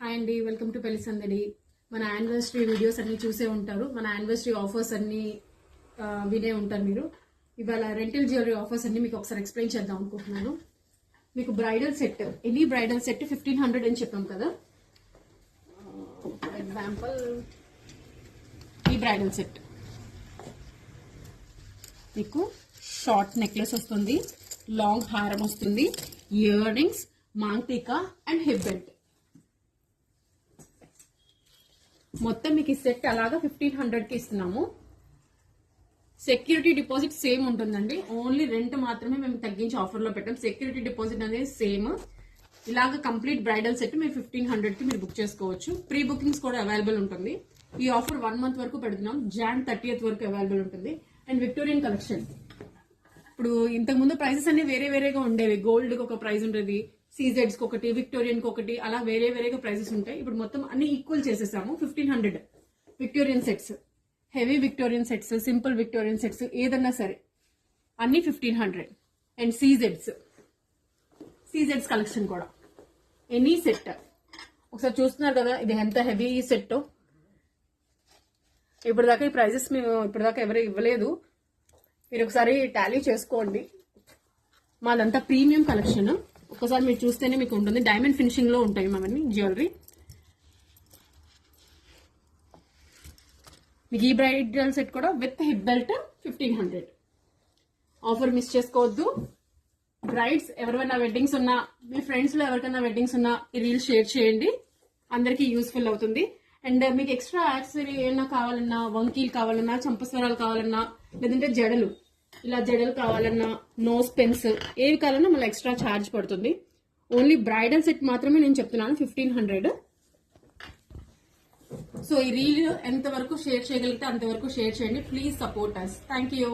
Hi అండి, welcome to పెళ్లి సందడి. మన యానివర్సరీ వీడియోస్ అన్ని చూసే ఉంటారు. మన యానివర్సరీ ఆఫర్స్ అన్ని వినే ఉంటారు మీరు. ఇవాళ రెంటల్ జ్యువెలరీ ఆఫర్స్ అన్ని మీకు ఒకసారి ఎక్స్ప్లెయిన్ చేద్దాం అనుకుంటున్నాను. మీకు bridal set, any bridal set 1500 అని చెప్పాం కదా. ఫర్ ఎగ్జాంపుల్ ఈ బ్రైడల్ సెట్ మీకు షార్ట్ నెక్లెస్ వస్తుంది, లాంగ్ హారం వస్తుంది, ear rings, maang tikka and hip belt. మొత్తం మీకు ఈ సెట్ అలాగా 1500కి ఇస్తున్నాము. సెక్యూరిటీ డిపాజిట్ సేమ్ ఉంటుందండి, ఓన్లీ రెంట్ మాత్రమే మేము తగ్గించి ఆఫర్లో పెట్టాం. సెక్యూరిటీ డిపాజిట్ అనేది సేమ్. ఇలాగ కంప్లీట్ బ్రైడల్ సెట్ మీరు 1500కి మీరు బుక్ చేసుకోవచ్చు. ప్రీ బుకింగ్స్ కూడా అవైలబుల్ ఉంటుంది. ఈ ఆఫర్ 1 month వరకు పెడుతున్నాం. Jan 30th వరకు అవైలబుల్ ఉంటుంది. అండ్ విక్టోరియన్ కలెక్షన్, ఇప్పుడు ఇంతకు ముందు ప్రైసెస్ అన్ని వేరే వేరేగా ఉండేవి. గోల్డ్ కి ఒక ప్రైస్ ఉండేది, సీజెడ్స్ కి ఒకటి, విక్టోరియన్ కి ఒకటి, అలా వేరే వేరేగా ప్రైసెస్ ఉంటాయి. ఇప్పుడు మొత్తం అన్ని ఈక్వల్ చేసేసాము. 1500 Victorian sets, heavy Victorian sets, simple Victorian sets ఏదన్నా సరే అన్ని 1500. అండ్ సీజెడ్స్ కలెక్షన్ కూడా ఎనీ సెట్. ఒకసారి చూస్తున్నారు కదా ఇది ఎంత హెవీ సెట్. ఇప్పటిదాకా ఈ ప్రైజెస్ మేము ఇప్పటిదాకా ఎవరు ఇవ్వలేదు. మీరు ఒకసారి టాలీ చేసుకోండి. మాదంతా ప్రీమియం కలెక్షన్. ఒకసారి మీరు చూస్తేనే మీకు ఉంటుంది. డైమండ్ ఫినిషింగ్ లో ఉంటాయి అవన్నీ జ్యువెలరీ. మీకు ఈ బ్రైడల్ సెట్ కూడా with hip belt 1500. Offer miss చేసుకోవద్దు. బ్రైడ్స్ ఎవరివైనా వెడ్డింగ్స్ ఉన్నా, మీ ఫ్రెండ్స్ లో ఎవరికైనా వెడ్డింగ్స్ ఉన్నా ఈ రీల్ షేర్ చేయండి, అందరికీ యూస్ఫుల్ అవుతుంది. అండ్ మీకు ఎక్స్ట్రా యాక్సెసరీ ఏమైనా కావాలన్నా, వంకీలు కావాలన్నా, చంపస్వరాలు కావాలన్నా, లేదంటే జడలు, ఇలా జడలు కావాలన్నా, నోస్ పెన్స్ ఏవి కావాలన్నా మళ్ళీ ఎక్స్ట్రా ఛార్జ్ పడుతుంది. ఓన్లీ బ్రైడల్ సెట్ మాత్రమే నేను చెప్తున్నాను 1500. సో ఈ రీల్ ఎంతవరకు షేర్ చేయగలిగితే అంతవరకు షేర్ చేయండి. Please support us. Thank you.